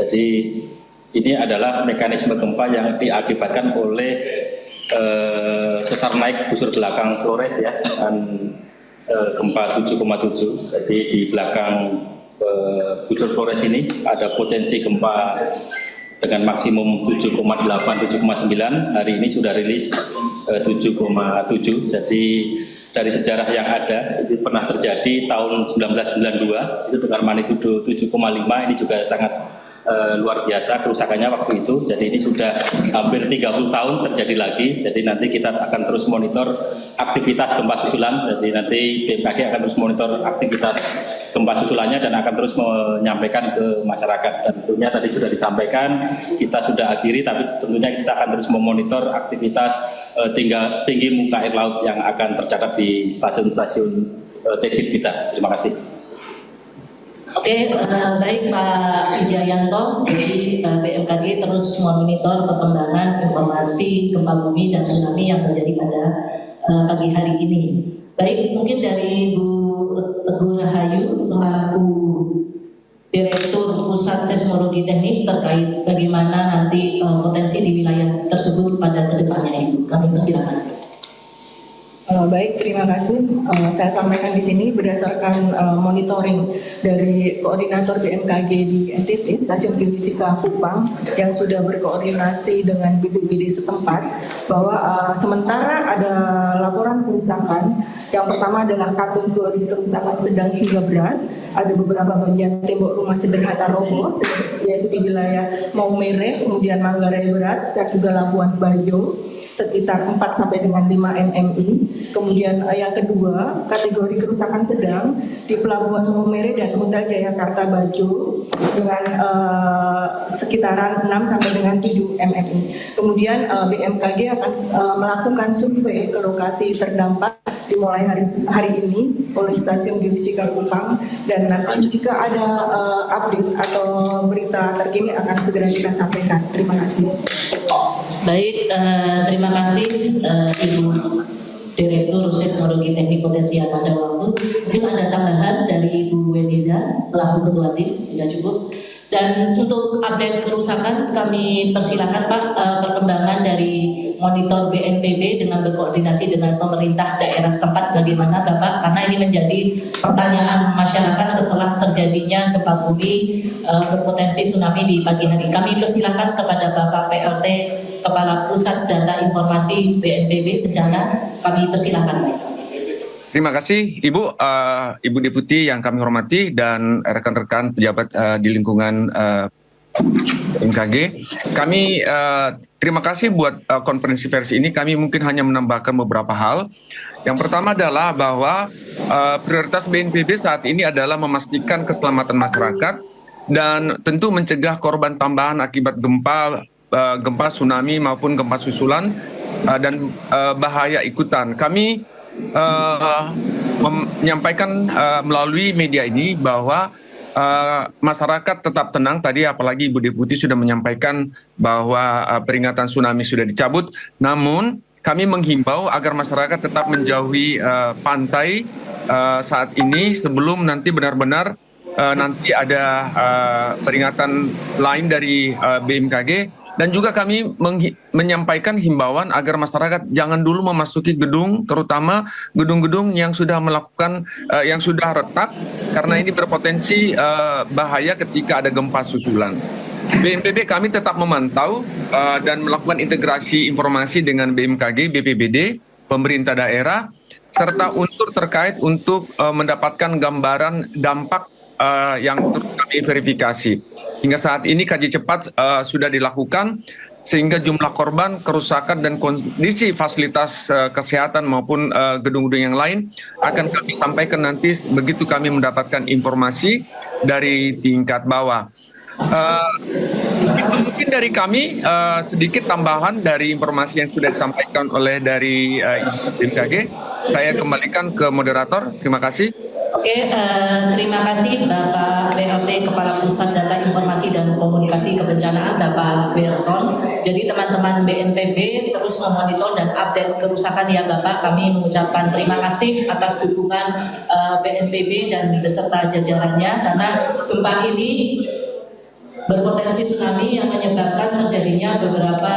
Jadi ini adalah mekanisme gempa yang diakibatkan oleh sesar naik busur belakang Flores ya, dan gempa 7,7. Jadi di belakang busur Flores ini ada potensi gempa dengan maksimum 7,8, 7,9. Hari ini sudah rilis 7,7. Jadi dari sejarah yang ada, itu pernah terjadi tahun 1992, itu dengan magnitudo 7,5, ini juga sangat luar biasa kerusakannya waktu itu. Jadi ini sudah hampir 30 tahun terjadi lagi. Jadi nanti kita akan terus monitor aktivitas gempa susulan. Jadi nanti BMKG akan terus monitor aktivitas gempa susulannya dan akan terus menyampaikan ke masyarakat. Dan tentunya tadi sudah disampaikan, kita sudah akhiri, tapi tentunya kita akan terus memonitor aktivitas tinggi muka air laut yang akan tercatat di stasiun-stasiun TTIP kita. Terima kasih. Oke, baik Pak Wijayanto. Jadi BMKG terus memonitor perkembangan informasi gempa bumi dan tsunami yang terjadi pada pagi hari ini. Baik, mungkin dari Bu Teguh Rahayu selaku Direktur Pusat Seismologi Teknik terkait bagaimana nanti potensi di wilayah tersebut pada kedepannya, Ibu. Kami persilakan. Baik, terima kasih. Saya sampaikan di sini berdasarkan monitoring dari koordinator BMKG di NTT, Stasiun Geofisika Kupang, yang sudah berkoordinasi dengan BPBD setempat, bahwa sementara ada laporan kerusakan. Yang pertama adalah kategori kerusakan sedang hingga berat. Ada beberapa bagian tembok rumah sederhana roboh, yaitu di wilayah Maumere, kemudian Manggarai Berat, dan juga Labuan Bajo, sekitar 4 sampai dengan 5 mmi. Kemudian yang kedua, kategori kerusakan sedang di Pelabuhan Maumere dan Hotel Jayakarta Bajo dengan sekitaran 6 sampai dengan 7 mmi. Kemudian BMKG akan melakukan survei ke lokasi terdampak dimulai hari ini oleh Stasiun Geofisika Kupang, dan nanti jika ada update atau berita terkini akan segera kita sampaikan. Terima kasih. Baik, terima kasih Ibu Direktur Seismologi Teknik Potensial pada waktu. Mungkin ada tambahan dari Ibu Weniza selaku Ketua Tim, sudah cukup. Dan untuk update kerusakan kami persilakan Pak, perkembangan dari monitor BNPB dengan berkoordinasi dengan pemerintah daerah setempat bagaimana Bapak, karena ini menjadi pertanyaan masyarakat setelah terjadinya gempa bumi berpotensi tsunami di pagi hari. Kami persilakan kepada Bapak PLT Kepala Pusat Data Informasi BNPB Bencana, kami persilakan. Terima kasih Ibu, Ibu Deputi yang kami hormati dan rekan-rekan pejabat di lingkungan BMKG. Kami terima kasih buat konferensi pers ini. Kami mungkin hanya menambahkan beberapa hal. Yang pertama adalah bahwa prioritas BNPB saat ini adalah memastikan keselamatan masyarakat dan tentu mencegah korban tambahan akibat gempa tsunami maupun gempa susulan dan bahaya ikutan. Kami menyampaikan melalui media ini bahwa masyarakat tetap tenang. Tadi apalagi Ibu Deputi sudah menyampaikan bahwa peringatan tsunami sudah dicabut. Namun kami menghimbau agar masyarakat tetap menjauhi pantai saat ini sebelum nanti benar-benar nanti ada peringatan lain dari BMKG. Dan juga kami menyampaikan himbauan agar masyarakat jangan dulu memasuki gedung, terutama gedung-gedung yang sudah melakukan, yang sudah retak, karena ini berpotensi bahaya ketika ada gempa susulan. BNPB kami tetap memantau dan melakukan integrasi informasi dengan BMKG, BPBD, pemerintah daerah, serta unsur terkait untuk mendapatkan gambaran dampak yang terus kami verifikasi. Hingga saat ini kaji cepat sudah dilakukan sehingga jumlah korban, kerusakan dan kondisi fasilitas kesehatan maupun gedung-gedung yang lain akan kami sampaikan nanti begitu kami mendapatkan informasi dari tingkat bawah. Itu mungkin dari kami sedikit tambahan dari informasi yang sudah disampaikan oleh dari BMKG. Saya kembalikan ke moderator. Terima kasih. Oke, terima kasih Bapak BLT Kepala Pusat Data Informasi dan Komunikasi Kebencanaan Bapak Berton. Jadi teman-teman BNPB terus memonitor dan update kerusakan ya Bapak. Kami mengucapkan terima kasih atas dukungan BNPB dan beserta jajarannya, karena gempa ini berpotensi tsunami yang menyebabkan terjadinya beberapa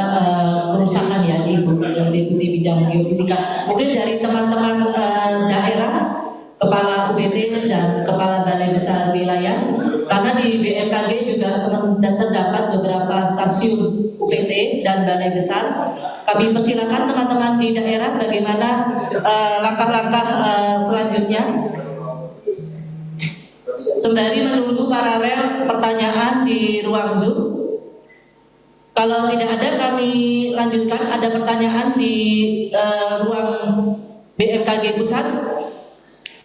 kerusakan ya Ibu Deputi Bidang Geofisika. Mungkin dari teman-teman daerah, Kepala UPT dan Kepala Balai Besar Wilayah, karena di BMKG juga terdapat beberapa stasiun UPT dan Balai Besar. Kami persilakan teman-teman di daerah bagaimana langkah-langkah selanjutnya. Sembari menunggu paralel pertanyaan di ruang Zoom. Kalau tidak ada, kami lanjutkan. Ada pertanyaan di ruang BMKG Pusat.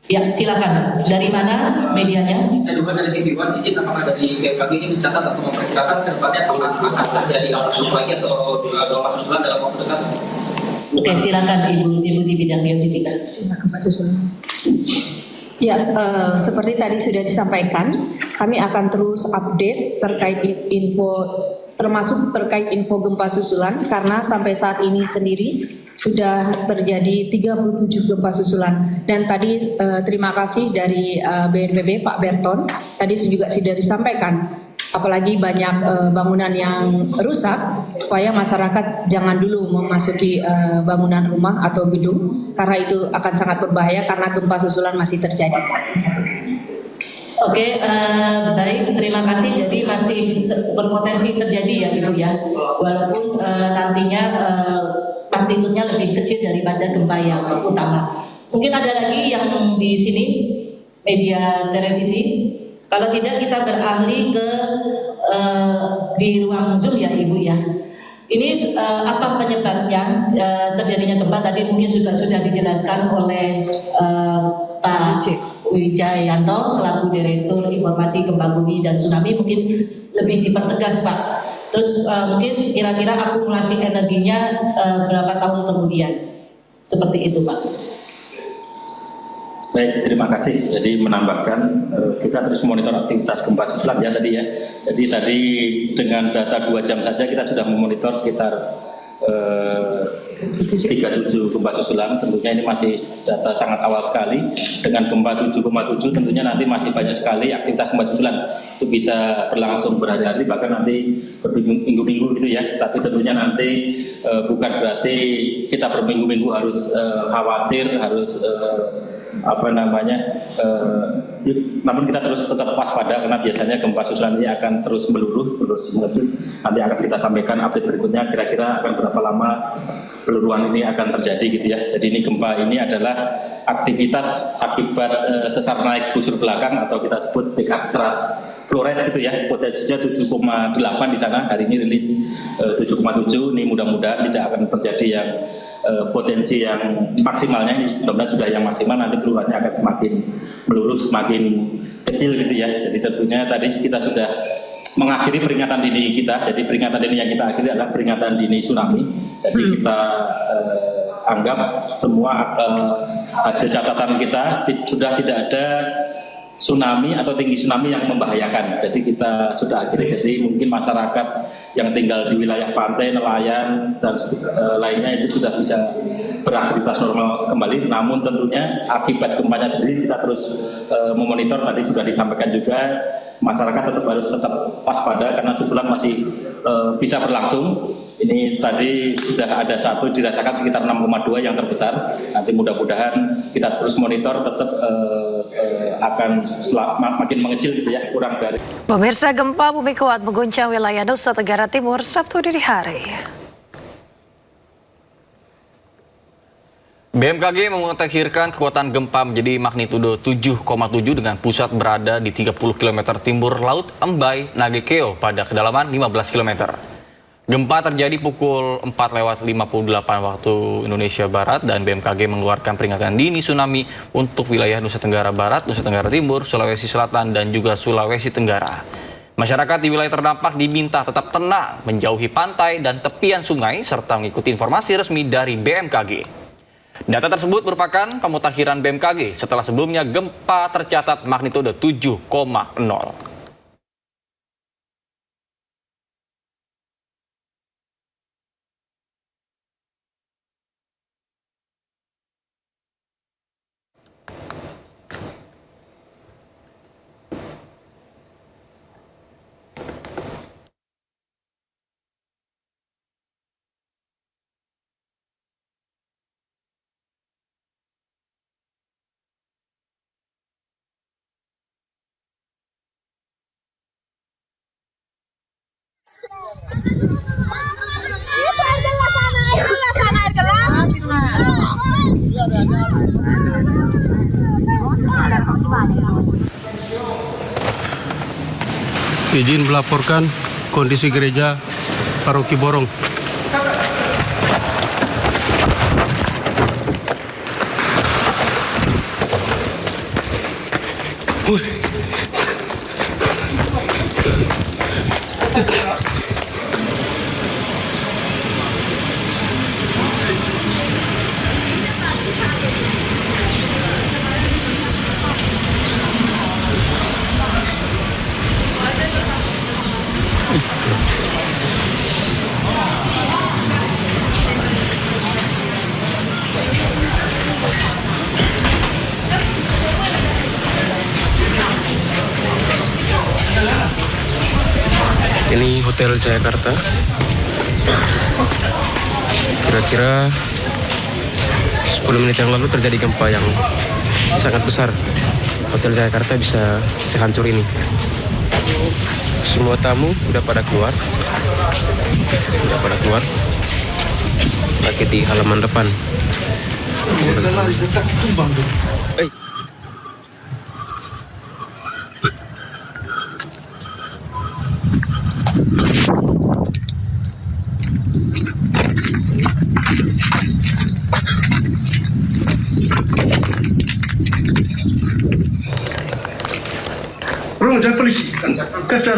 Ya, silakan. Dari mana medianya? Saya juga dari TV1, izin apakah dari BMKG ini mencatat atau memperkirakan ke depannya akan terjadi arus lagi atau gelombang susulan dalam waktu dekat? Oke, silakan Ibu Deputi Bidang Geofisika. Ya, seperti tadi sudah disampaikan, kami akan terus update terkait info, termasuk terkait info gempa susulan, karena sampai saat ini sendiri sudah terjadi 37 gempa susulan. Dan tadi terima kasih dari BNPB Pak Berton, tadi juga sudah disampaikan, apalagi banyak bangunan yang rusak, supaya masyarakat jangan dulu memasuki bangunan rumah atau gedung, karena itu akan sangat berbahaya karena gempa susulan masih terjadi. Oke, baik, terima kasih. Jadi masih berpotensi terjadi ya Ibu ya, walaupun nantinya magnitudenya lebih kecil daripada gempa yang utama. Mungkin ada lagi yang di sini media televisi. Kalau tidak kita beralih ke di ruang Zoom ya Ibu ya. Ini apa penyebabnya terjadinya gempa? Tadi mungkin sudah dijelaskan oleh Pak Wijayanto selaku Direktur Informasi Gempa Bumi dan Tsunami. Mungkin lebih dipertegas Pak. Terus mungkin kira-kira akumulasi energinya berapa tahun kemudian? Seperti itu Pak. Baik, terima kasih. Jadi menambahkan kita terus monitor aktivitas gempa susulan ya tadi ya. Jadi tadi dengan data 2 jam saja kita sudah memonitor sekitar 37 gempa susulan. Tentunya ini masih data sangat awal sekali. Dengan gempa 7,7 tentunya nanti masih banyak sekali aktivitas gempa susulan. Itu bisa berlangsung berhari-hari bahkan nanti berminggu-minggu gitu ya. Tapi tentunya nanti bukan berarti kita berminggu-minggu harus khawatir, harus namun kita terus tetap waspada karena biasanya gempa susulan ini akan terus meluruh, terus mengecil. Nanti akan kita sampaikan update berikutnya kira-kira akan berapa lama peluruhan ini akan terjadi gitu ya. Jadi ini gempa ini adalah aktivitas akibat sesar naik busur belakang atau kita sebut Dekat Trust Flores gitu ya. Potensinya 7,8 di sana. Hari ini rilis 7,7. Ini mudah-mudahan tidak akan terjadi yang potensi yang maksimalnya. Ini mudah-mudahan sudah yang maksimal, nanti peluruhannya akan semakin meluruh, semakin kecil gitu ya. Jadi tentunya tadi kita sudah mengakhiri peringatan dini kita. Jadi peringatan dini yang kita akhiri adalah peringatan dini tsunami. Jadi kita anggap semua hasil catatan kita sudah tidak ada tsunami atau tinggi tsunami yang membahayakan. Jadi kita sudah akhiri. Jadi mungkin masyarakat yang tinggal di wilayah pantai, nelayan dan lainnya itu sudah bisa beraktivitas normal kembali. Namun tentunya akibat gempanya sendiri kita terus memonitor. Tadi sudah disampaikan juga masyarakat harus tetap waspada karena susulan masih bisa berlangsung. Ini tadi sudah ada satu dirasakan sekitar 6,2 yang terbesar. Nanti mudah-mudahan kita terus monitor tetap akan makin mengecil gitu ya, kurang dari. Pemirsa, gempa bumi kuat mengguncang wilayah Nusa Tenggara Timur Sabtu dini hari. BMKG memutakhirkan kekuatan gempa menjadi magnitudo 7,7 dengan pusat berada di 30 km timur Laut Embai, Nagekeo pada kedalaman 15 km. Gempa terjadi pukul 4:58 waktu Indonesia Barat dan BMKG mengeluarkan peringatan dini tsunami untuk wilayah Nusa Tenggara Barat, Nusa Tenggara Timur, Sulawesi Selatan, dan juga Sulawesi Tenggara. Masyarakat di wilayah terdampak diminta tetap tenang, menjauhi pantai dan tepian sungai, serta mengikuti informasi resmi dari BMKG. Data tersebut merupakan pemutakhiran BMKG setelah sebelumnya gempa tercatat magnitudo 7,0. Izin melaporkan kondisi gereja Paroki Borong. Ini Hotel Jayakarta. Kira-kira 10 menit yang lalu terjadi gempa yang sangat besar. Hotel Jayakarta bisa sehancur ini. Semua tamu udah pada keluar. Lagi di halaman depan. Polisi kejar.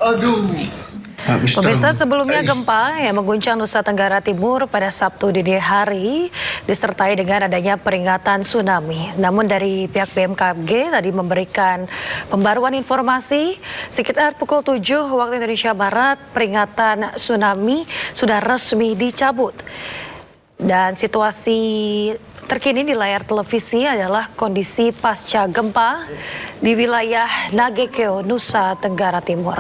Aduh. Pemirsa, sebelumnya gempa yang mengguncang Nusa Tenggara Timur pada Sabtu dini hari disertai dengan adanya peringatan tsunami. Namun dari pihak BMKG tadi memberikan pembaruan informasi sekitar pukul 7 waktu Indonesia Barat, peringatan tsunami sudah resmi dicabut. Dan situasi terkini di layar televisi adalah kondisi pasca gempa di wilayah Nagekeo, Nusa Tenggara Timur.